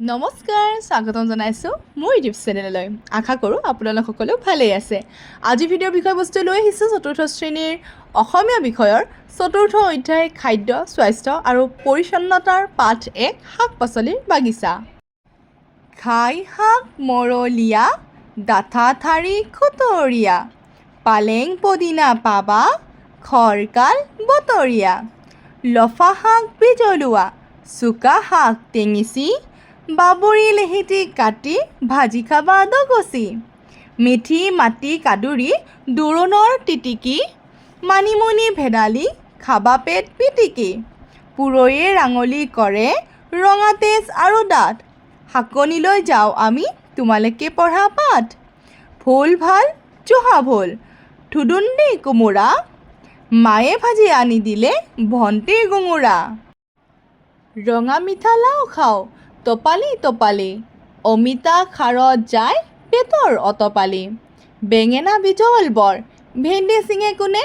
নমস্কাৰ, স্বাগতম জনাইছোঁ মোৰ ইউটিউব চেনেললৈ। আশা কৰোঁ আপোনালোক সকলো ভালেই আছে। আজি ভিডিঅ'ৰ বিষয়বস্তু লৈ আহিছোঁ চতুৰ্থ শ্ৰেণীৰ অসমীয়া বিষয়ৰ চতুৰ্থ অধ্যায় খাদ্য, স্বাস্থ্য আৰু পৰিচ্ছন্নতাৰ পাঠ 1 শাক পাচলিৰ বাগিচা। খাই শাক মৰলীয়া, ডাঠা ঠাৰি খুতৰীয়া, পালেং পদিনা পাবা, খৰকাল বতৰীয়া, লফা শাক বিজলুৱা, চুকা শাক টেঙিচি, বাবৰি লেহেতি কাটি ভাজি খাবা দগচি, মেথি মাটি কাদুৰি দোৰোণৰ তিতিকি, মানিমুনি ভেদালি খাবা পেট পিটিকি, পুৰৈয়ে ৰাঙলী কৰে ৰঙা তেজ আৰু দাঁত, শাকনিলৈ যাওঁ আমি তোমালোকে পঢ়া পাঠ, ভোল ভাল জহা ভোল, থুদুন্দি কোমোৰা, মায়ে ভাজি আনি দিলে ভণ্টিৰ গোঙোৰা, ৰঙা মিঠা লাও খাওঁ টপালি টপালি, অমিতা খাৰত যায় পেটৰ অতপালি, বেঙেনা বিজল বৰ ভেন্দি চিঙে কোনে,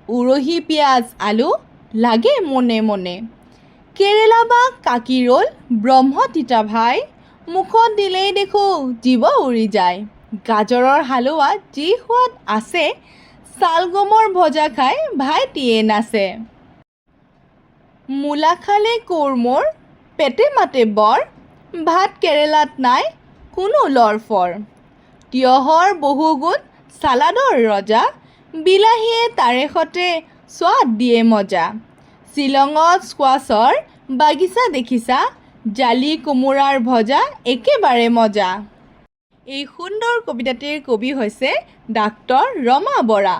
উৰহি পিঁয়াজ আলু লাগে মনে মনে, কেৰেলা বা কাকি ৰ'ল ব্ৰহ্ম তিতা ভাই, মুখত দিলেই দেখোঁ জীৱ উৰি যায়, গাজৰৰ হালোৱা যি সোৱাদ আছে, ছালগমৰ ভজা খাই ভাইটিয়ে নাচে, মূলা খালে কোৰমৰ পেটে মাতে বৰ, ভাত কেৰেলাত নাই কোনো লৰফৰ, তিয়হৰ বহু গুণ চালাডৰ ৰজা, বিলাহীয়ে তাৰে সতে সোৱাদ দিয়ে মজা, শ্বিলঙত স্কোৱাছৰ বাগিচা দেখিছা, জালি কোমোৰাৰ ভজা একেবাৰে মজা। এই সুন্দৰ কবিতাটিৰ কবি হৈছে ডাক্তৰ ৰমা বৰা।